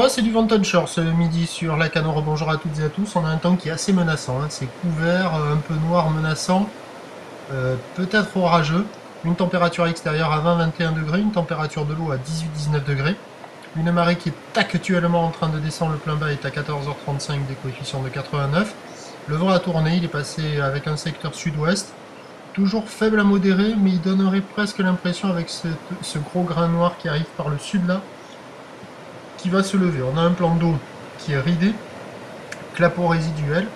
ouais, c'est du Vantage ce midi sur la Canore. Bonjour à toutes et à tous. On a un temps qui est assez menaçant, hein. C'est couvert, un peu noir, menaçant, peut-être orageux. Une température extérieure à 20-21 degrés, une température de l'eau à 18-19 degrés. Une marée qui est actuellement en train de descendre, le plein bas est à 14h35, des coefficients de 89. Le vent a tourné, il est passé avec un secteur sud-ouest. Toujours faible à modéré, mais il donnerait presque l'impression avec ce gros grain noir qui arrive par le sud là, qui va se lever. On a un plan d'eau qui est ridé, clapot résiduel,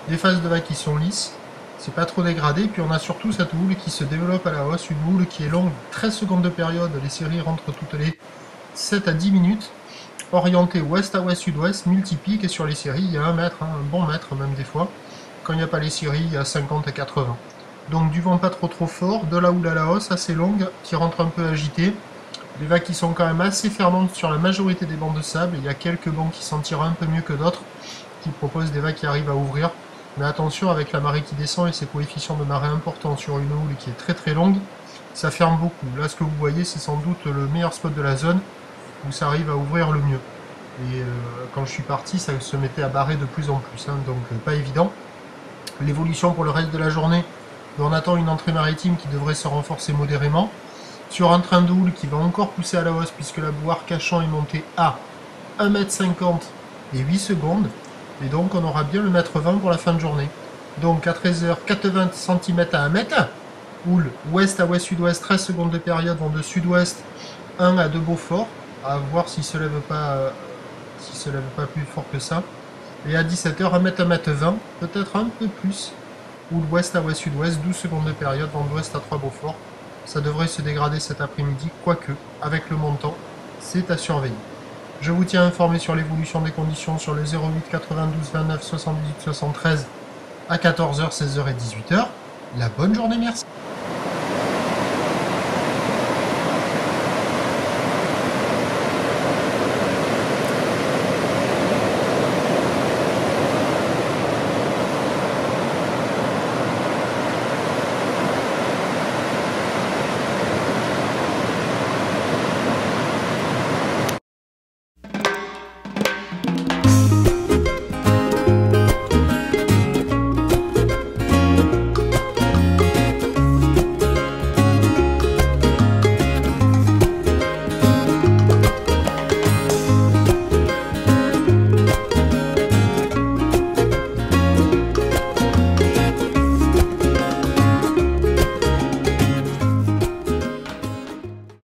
des phases de vagues qui sont lisses, c'est pas trop dégradé, puis on a surtout cette houle qui se développe à la hausse, une houle qui est longue, 13 secondes de période, les séries rentrent toutes les 7 à 10 minutes, orientée ouest à ouest, sud-ouest, multipique, et sur les séries, il y a 1 mètre, hein, un bon mètre même des fois. Quand il n'y a pas les séries, il y a 50 à 80. Donc du vent pas trop fort, de la houle à la hausse, assez longue, qui rentre un peu agitée. Les vagues qui sont quand même assez fermantes sur la majorité des bancs de sable. Il y a quelques bancs qui s'en tirent un peu mieux que d'autres, qui proposent des vagues qui arrivent à ouvrir. Mais attention, avec la marée qui descend et ses coefficients de marée importants sur une houle qui est très longue, ça ferme beaucoup. Là, ce que vous voyez, c'est sans doute le meilleur spot de la zone où ça arrive à ouvrir le mieux. Et quand je suis parti, ça se mettait à barrer de plus en plus, hein, donc pas évident. L'évolution pour le reste de la journée, on attend une entrée maritime qui devrait se renforcer modérément. Sur un train de houle qui va encore pousser à la hausse puisque la bouée Arcachon est montée à 1,50 m et 8 secondes. Et donc on aura bien le mètre 20 pour la fin de journée. Donc à 13h, 80 cm à 1 mètre. Houle ouest à ouest-sud-ouest, 13 secondes de période, vent de sud-ouest, 1 à 2 Beaufort. À voir s'il se lève pas, plus fort que ça. Et à 17h, 1 mètre 20, peut-être un peu plus. Houle ouest à ouest-sud-ouest, 12 secondes de période, vent d'ouest à 3 Beaufort. Ça devrait se dégrader cet après-midi, quoique, avec le montant, c'est à surveiller. Je vous tiens informé sur l'évolution des conditions sur le 08 92 29 78 73 à 14h, 16h et 18h. La bonne journée, merci.